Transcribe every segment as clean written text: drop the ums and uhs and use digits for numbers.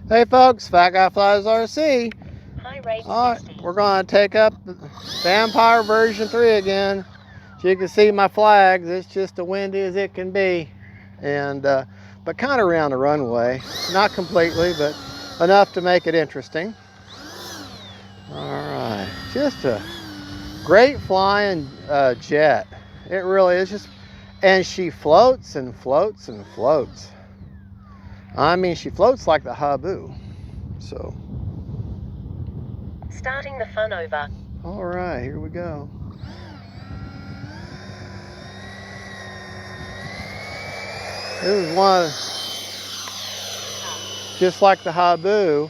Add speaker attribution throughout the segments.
Speaker 1: Hey folks, Fat Guy Flies RC.
Speaker 2: High rate
Speaker 1: Alright,
Speaker 2: 60.
Speaker 1: we're going to take up Vampire version 3 again. As you can see my flags, it's just as windy as it can be. And but kind of around the runway. Not completely, but enough to make it interesting. Alright, just a great flying jet. It really is just, and she floats and floats and floats. I mean, she floats like the Habu. So.
Speaker 2: Starting the fun over.
Speaker 1: All right, here we go. This is one, just like the Habu,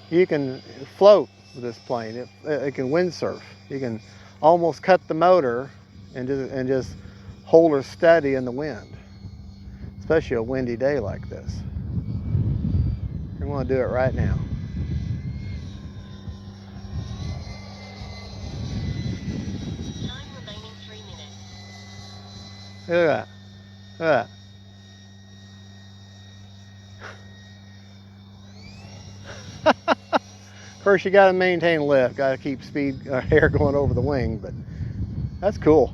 Speaker 1: you can float with this plane. It can windsurf. You can almost cut the motor and just hold her steady in the wind, especially a windy day like this. We're going to do it right now.
Speaker 2: Time remaining 3 minutes.
Speaker 1: Look at that. Look at that. Of course, you got to maintain lift. Got to keep speed, air going over the wing, but that's cool.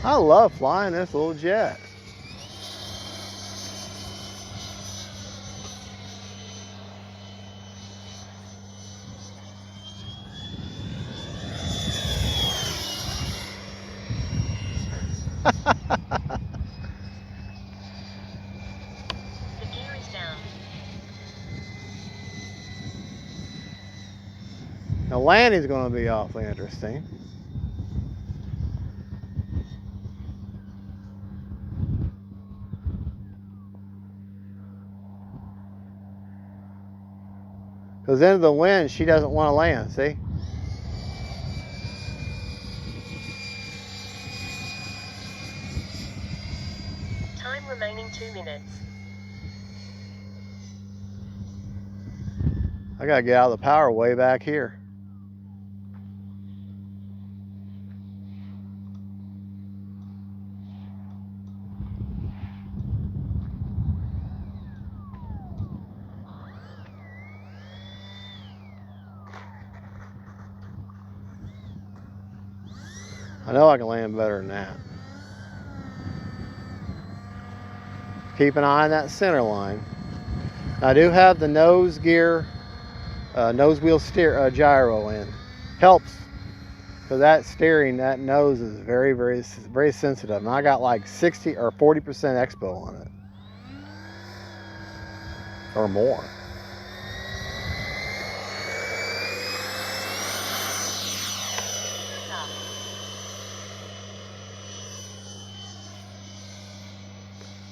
Speaker 1: I love flying this little jet.
Speaker 2: The gear is down.
Speaker 1: Now landing's going to be awfully interesting. Because into the wind, she doesn't want to land, see?
Speaker 2: Time remaining 2 minutes.
Speaker 1: I got to get out of the power way back here. I know I can land better than that. Keep an eye on that center line. I do have the nose gear, nose wheel gyro in. Helps, because that steering, that nose is very, very, very sensitive. And I got like 60 or 40% expo on it, or more.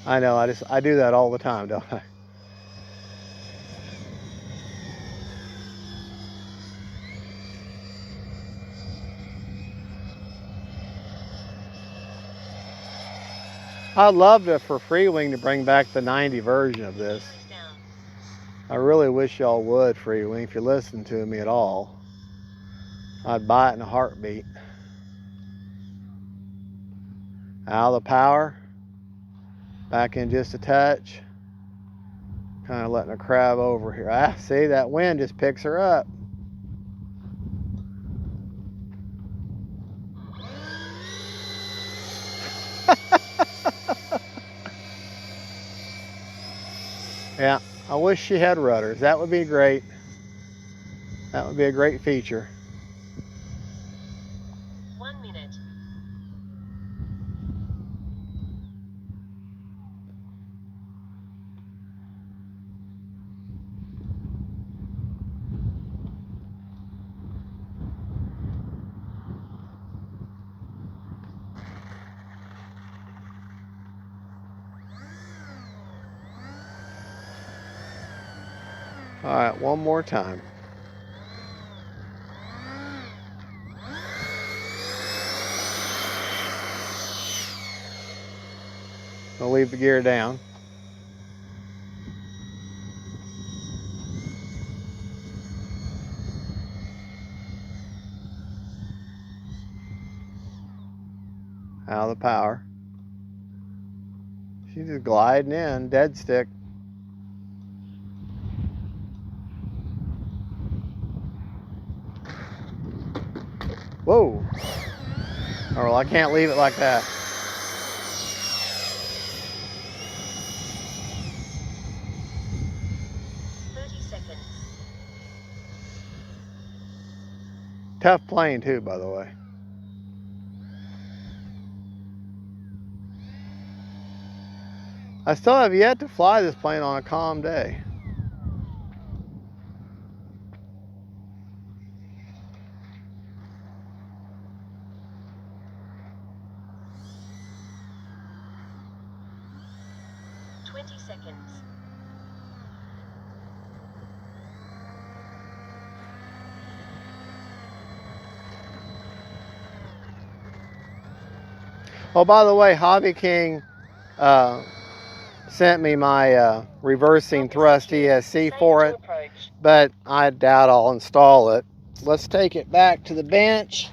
Speaker 1: I know, I do that all the time, don't I? I'd love to, for Freewing, to bring back the 90 version of this. I really wish y'all would, Freewing, if you listen to me at all. I'd buy it in a heartbeat. Out of the power. Back in just a touch. Kind of letting her crab over here. Ah, see, that wind just picks her up. Yeah, I wish she had rudders. That would be great. That would be a great feature.
Speaker 2: 1 minute.
Speaker 1: All right, one more time. I'll leave the gear down. Out of the power. She's just gliding in, dead stick. Whoa. Oh, well, I can't leave it like that. Tough plane too, by the way. I still have yet to fly this plane on a calm day. Oh, by the way, HobbyKing sent me my reversing thrust ESC for it, but I doubt I'll install it. Let's take it back to the bench,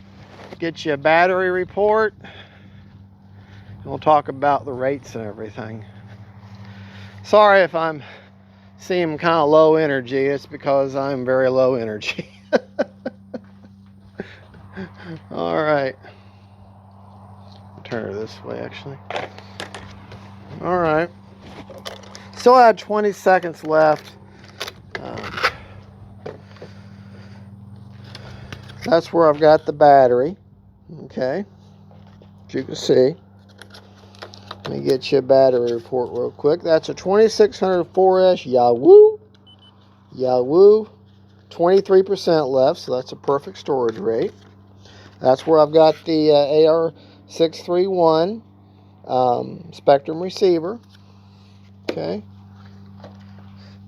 Speaker 1: get you a battery report, and we'll talk about the rates and everything. Sorry if I'm seem kind of low energy, it's because I'm very low energy. All right. Turn her this way, actually. All right. Still had 20 seconds left. That's where I've got the battery. Okay. As you can see. Let me get you a battery report real quick. That's a 2600 4S Yahoo. Yahoo. 23% left, so that's a perfect storage rate. That's where I've got the AR631 Spectrum receiver. Okay.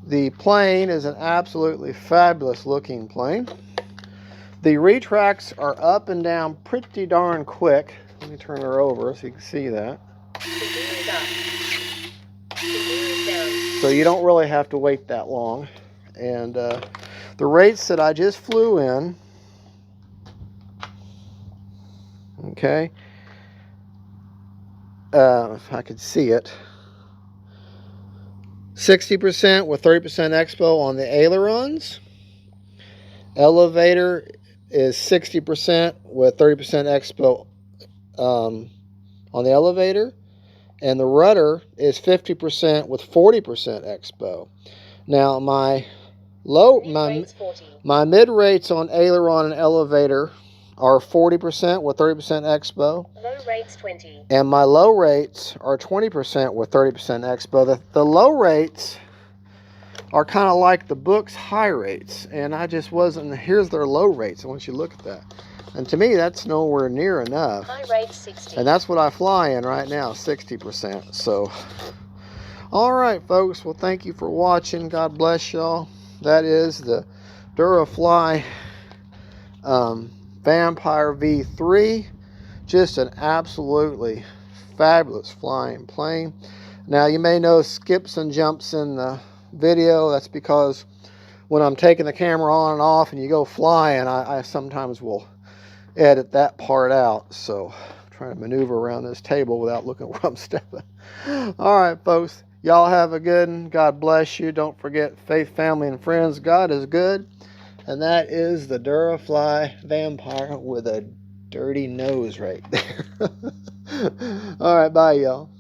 Speaker 1: The plane is an absolutely fabulous looking plane. The retracts are up and down pretty darn quick. Let me turn her over so you can see that. So you don't really have to wait that long. And the rates that I just flew in, okay, if I could see it, 60% with 30% expo on the ailerons. Elevator is 60% with 30% expo on the elevator. And the rudder is 50% with 40% expo. Now my mid rates on aileron and elevator are 40% with 30% expo.
Speaker 2: Low rates 20. And
Speaker 1: my low rates are 20% with 30% expo. The low rates are kind of like the book's high rates, and I just wasn't. Here's their low rates. I want you to look at that. And to me, that's nowhere near enough.
Speaker 2: High rate 60.
Speaker 1: And that's what I fly in right now, 60%. So, all right, folks. Well, thank you for watching. God bless y'all. That is the Durafly Vampire V3. Just an absolutely fabulous flying plane. Now, you may know skips and jumps in the video. That's because when I'm taking the camera on and off and you go flying, I sometimes will edit that part out. So I'm trying to maneuver around this table without looking where I'm stepping. All right, folks. Y'all have a good one. God bless you. Don't forget faith, family, and friends. God is good. And that is the Durafly Vampire with a dirty nose right there. All right, bye, y'all.